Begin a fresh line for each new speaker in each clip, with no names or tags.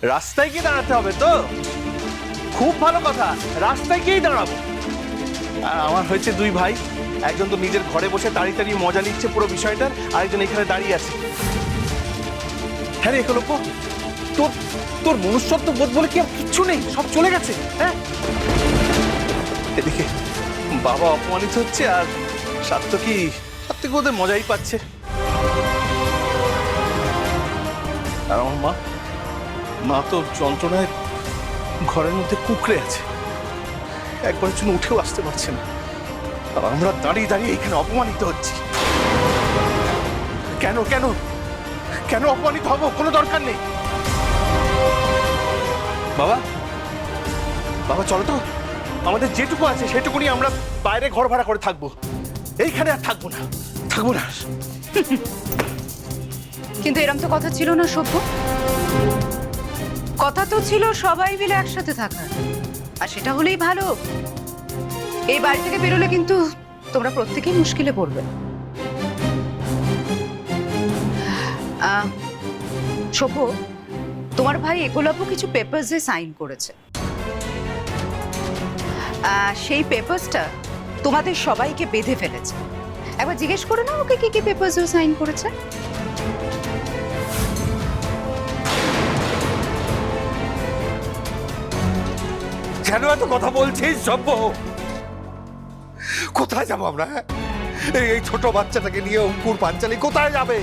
রাস্তায় গিয়ে দাঁড়াতে হবে তো? খুব ভালো কথা, রাস্তায় গিয়েই দাঁড়াবো। আর আমার হয়েছে দুই ভাই, একজন তো নিজের ঘরে বসে দাঁড়িয়ে দাঁড়িয়ে মজা নিচ্ছে পুরো বিষয়টার, আরেকজন এখানে দাঁড়িয়ে আছে। হ্যাঁ রে একলব্য, তোর তোর মনুষ্যত্ব বোধ বলে কি আর কিচ্ছু নেই? সব চলে গেছে। হ্যাঁ, এদিকে বাবা অপমানিত হচ্ছে আর সাত্তকী ওদের মজাই পাচ্ছে। আর আমার মা তো যন্ত্রণায় ঘরের মধ্যে কুঁকড়ে আছে, একবারের জন্য উঠেও আসতে পারছে না। আর আমরা দাঁড়িয়ে দাঁড়িয়ে এখানে অপমানিত হচ্ছি। কেন কেন কেন অপমানিত হব? কোনো দরকার নেই। বাবা বাবা চলো তো, আমাদের যেটুকু আছে সেটুকু নিয়ে আমরা বাইরে ঘর ভাড়া করে থাকবো, এইখানে আর থাকবো না।
কিন্তু এরকম তো কথা ছিল না সভ্য। কথা তো ছিল সবাই মিলে একসাথে থাকার, আর সেটা হলেই ভালো। এই বাড়ি থেকে বেরোলে কিন্তু তোমরা প্রত্যেকেই মুশকিলে পড়বে। সভ্য, তোমার ভাই একলব্য কিছু পেপারসে সাইন করেছে। সেই পেপারসটা তোমাদের সবাইকে বেঁধে ফেলেছে। একবার জিজ্ঞেস করে না ওকে কি কি পেপারসে সাইন করেছে।
কেন এত কথা বলছিস সভ্য? কোথায় যাবো আমরা? এই ছোট বাচ্চাটাকে নিয়ে অঙ্কুর পাঞ্চালি কোথায় যাবে?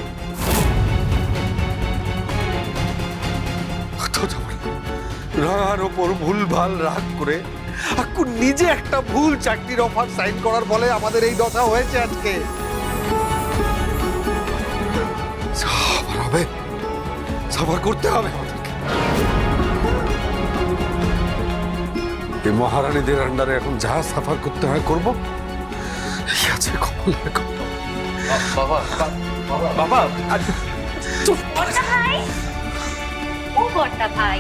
রাগার ওপর ভুলভাল রাগ করে আক্কু নিজে একটা ভুল চাকরির অফার সাইন করার ফলে আমাদের এই দশা হয়েছে আজকে। সাফার হবে, সাফার করতে হবে আমাদেরকে। এই মহারানীদের আন্ডারে এখন যা সাফার করতে হয় করবো। এই আছে কমলের কথা।
বাবা বাবা
বড়টা ভাই, ও বড়টা ভাই,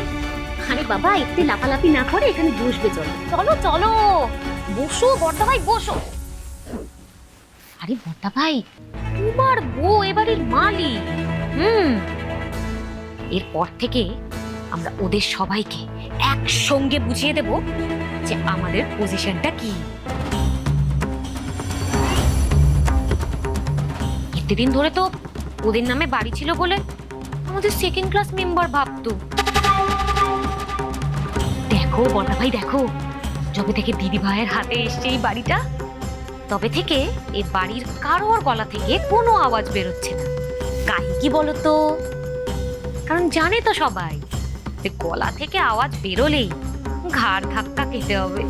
আরে বাবা একটু লাফালাফি না করে এখানে বসবে। চলো চলো চলো বসো বড়টা ভাই, বসো। আরে বড়টা ভাই, তোমার বউ এবারের মালিক। এরপর থেকে আমরা ওদের সবাইকে একসঙ্গে বুঝিয়ে দেব যে আমাদের পজিশনটা কি। এতদিন ধরে তো ওদের নামে বাড়ি ছিল বলে আমাদের সেকেন্ড ক্লাস মেম্বার ভাবতো। দেখো বড়া ভাই, দেখো যবে থেকে দিদি ভাইয়ের হাতে এসছে এই বাড়িটা, তবে থেকে এই বাড়ির কারোর গলা থেকে কোনো আওয়াজ বেরোচ্ছে না। কাহিনী কি বলতো? কারণ জানে তো সবাই যে গলা থেকে আওয়াজ বেরোলেই ঘাড় ধাক্কা খেতে হবে।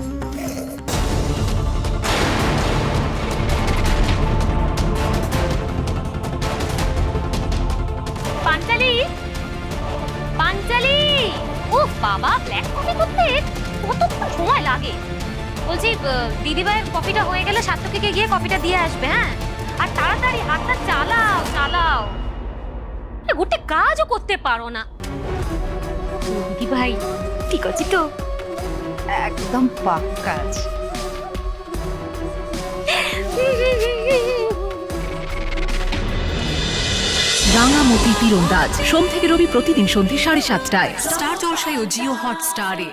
পাঞ্চালি, পাঞ্চালি, ও বাবা, ব্ল্যাক কফি করতে কতক্ষণ সময় লাগে? বলছি দিদিভাইয়ের কফিটা হয়ে গেলে সাত্তকীকে গিয়ে কফিটা দিয়ে আসবে। হ্যাঁ, আর তাড়াতাড়ি হাতটা চালাও চালাও, গোটে কাজও করতে পারো না। দিদিভাই ঠিক আছে তো?
একদম পাক্কা আছে।
রাঙামতি তীরন্দাজ সোম থেকে রবি প্রতিদিন সন্ধ্যে 7:30টায় স্টার জলসায় ও জিও হটস্টারে।